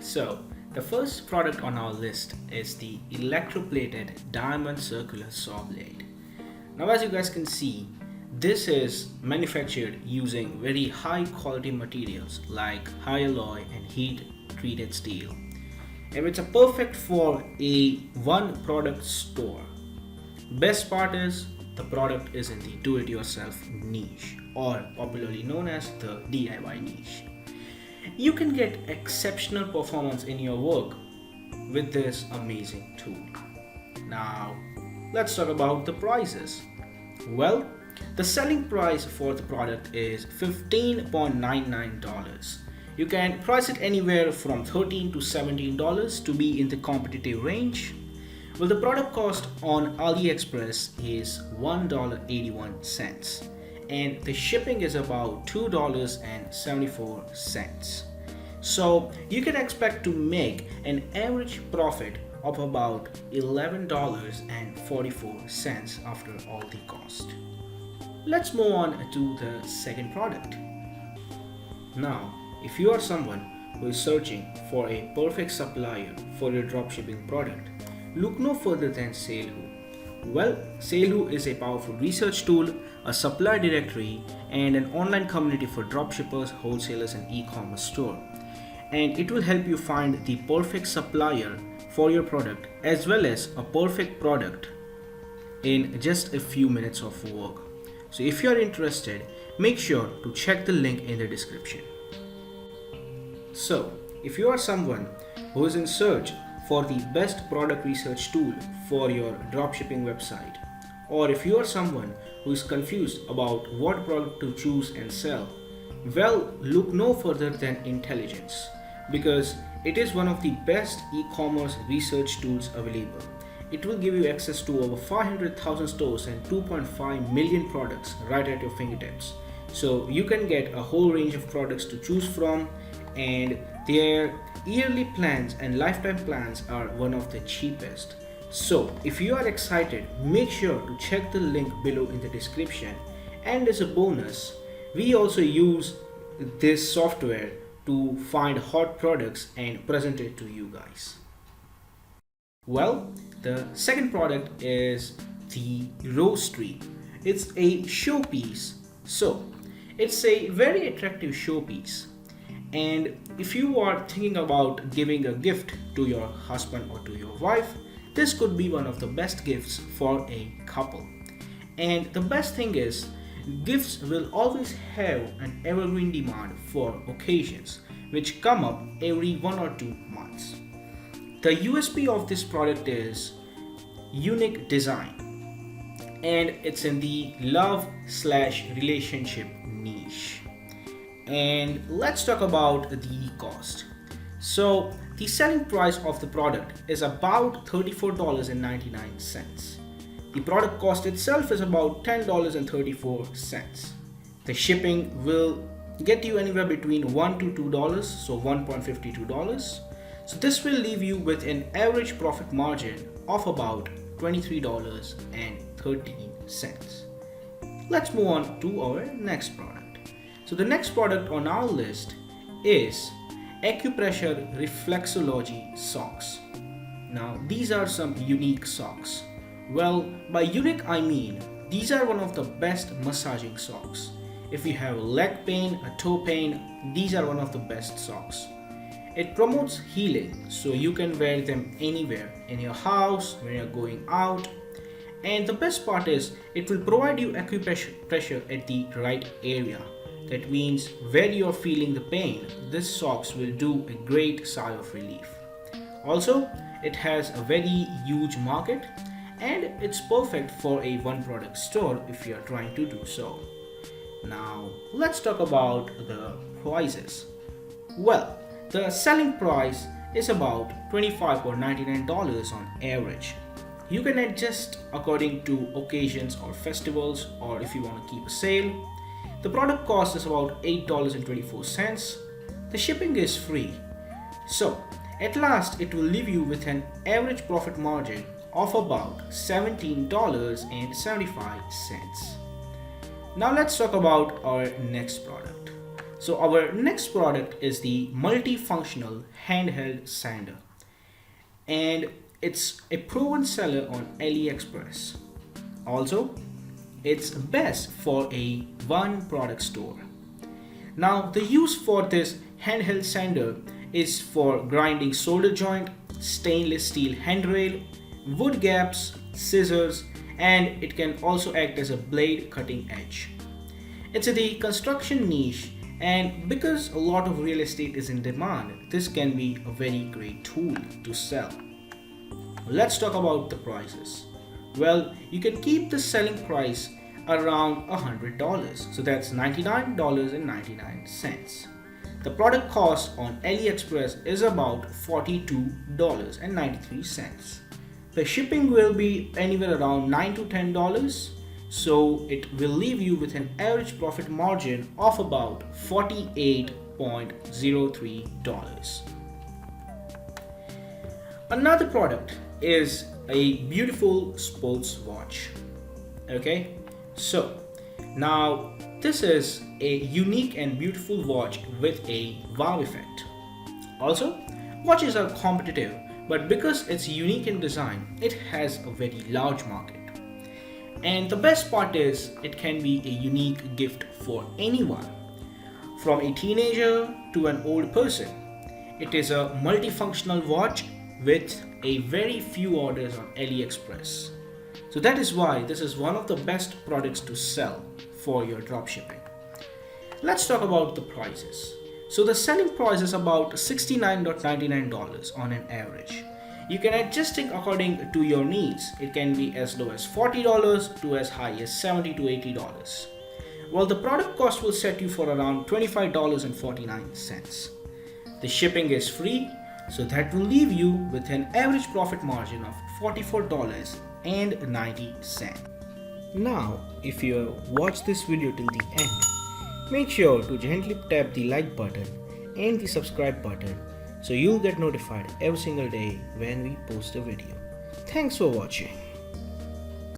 So, the first product on our list is the electroplated diamond circular saw blade. Now, as you guys can see, this is manufactured using very high quality materials like high alloy and heat treated steel. And it's a perfect for a one product store. Best part is the product is in the do it yourself niche, or popularly known as the DIY niche. You can get exceptional performance in your work with this amazing tool. Now, let's talk about the prices. Well, the selling price for the product is $15.99. You can price it anywhere from $13 to $17 to be in the competitive range. Well, the product cost on AliExpress is $1.81 and the shipping is about $2.74. So you can expect to make an average profit of about $11.44 after all the cost. Let's move on to the second product. Now, if you are someone who is searching for a perfect supplier for your dropshipping product, look no further than SaleWho. Well, SaleWho is a powerful research tool, a supply directory, and an online community for dropshippers, wholesalers, and e-commerce store. And it will help you find the perfect supplier for your product as well as a perfect product in just a few minutes of work. So if you are interested, make sure to check the link in the description. So, if you are someone who is in search for the best product research tool for your dropshipping website, or if you are someone who is confused about what product to choose and sell, well, look no further than Intelligence, because it is one of the best e-commerce research tools available. It will give you access to over 500,000 stores and 2.5 million products right at your fingertips. So you can get a whole range of products to choose from, and their yearly plans and lifetime plans are one of the cheapest. So if you are excited, make sure to check the link below in the description. And as a bonus, we also use this software to find hot products and present it to you guys. Well, the second product is the Roastery. It's a showpiece. So it's a very attractive showpiece. And if you are thinking about giving a gift to your husband or to your wife, this could be one of the best gifts for a couple. And the best thing is, gifts will always have an evergreen demand for occasions which come up every 1 or 2 months. The USP of this product is unique design, and it's in the love/relationship niche. And let's talk about the cost. So the selling price of the product is about $34.99. The product cost itself is about $10.34. The shipping will get you anywhere between $1 to $2, so $1.52. So this will leave you with an average profit margin of about $23.13. Let's move on to our next product. So the next product on our list is acupressure reflexology socks. Now these are some unique socks. Well, by unique I mean these are one of the best massaging socks. If you have leg pain, a toe pain, these are one of the best socks. It promotes healing, so you can wear them anywhere, in your house, when you're going out. And the best part is it will provide you acupressure at the right area. That means where you're feeling the pain, this socks will do a great sigh of relief. Also, it has a very huge market and it's perfect for a one product store if you're trying to do so. Now, let's talk about the prices. Well, the selling price is about $25.99 on average. You can adjust according to occasions or festivals, or if you want to keep a sale. The product cost is about $8.24. The shipping is free. So, at last, it will leave you with an average profit margin of about $17.75. Now let's talk about our next product. So our next product is the multifunctional handheld sander, and it's a proven seller on AliExpress. Also, it's best for a one product store. Now the use for this handheld sander is for grinding solder joint, stainless steel handrail, wood gaps, scissors, and it can also act as a blade cutting edge. It's the construction niche, and because a lot of real estate is in demand, this can be a very great tool to sell. Let's talk about the prices. Well, you can keep the selling price around $100, so that's $99.99. The product cost on AliExpress is about $42.93. The shipping will be anywhere around $9 to $10, so it will leave you with an average profit margin of about $48.03. Another product is a beautiful sports watch. Okay, so now this is a unique and beautiful watch with a wow effect. Also, watches are competitive, but because it's unique in design, it has a very large market. And the best part is it can be a unique gift for anyone, from a teenager to an old person. It is a multifunctional watch with a very few orders on AliExpress. So that is why this is one of the best products to sell for your dropshipping. Let's talk about the prices. So the selling price is about $69.99 on an average. You can adjust it according to your needs. It can be as low as $40 to as high as $70 to $80. Well, the product cost will set you for around $25.49. The shipping is free, so that will leave you with an average profit margin of $44.90. Now, if you watch this video till the end, make sure to gently tap the like button and the subscribe button so you'll get notified every single day when we post a video. Thanks for watching.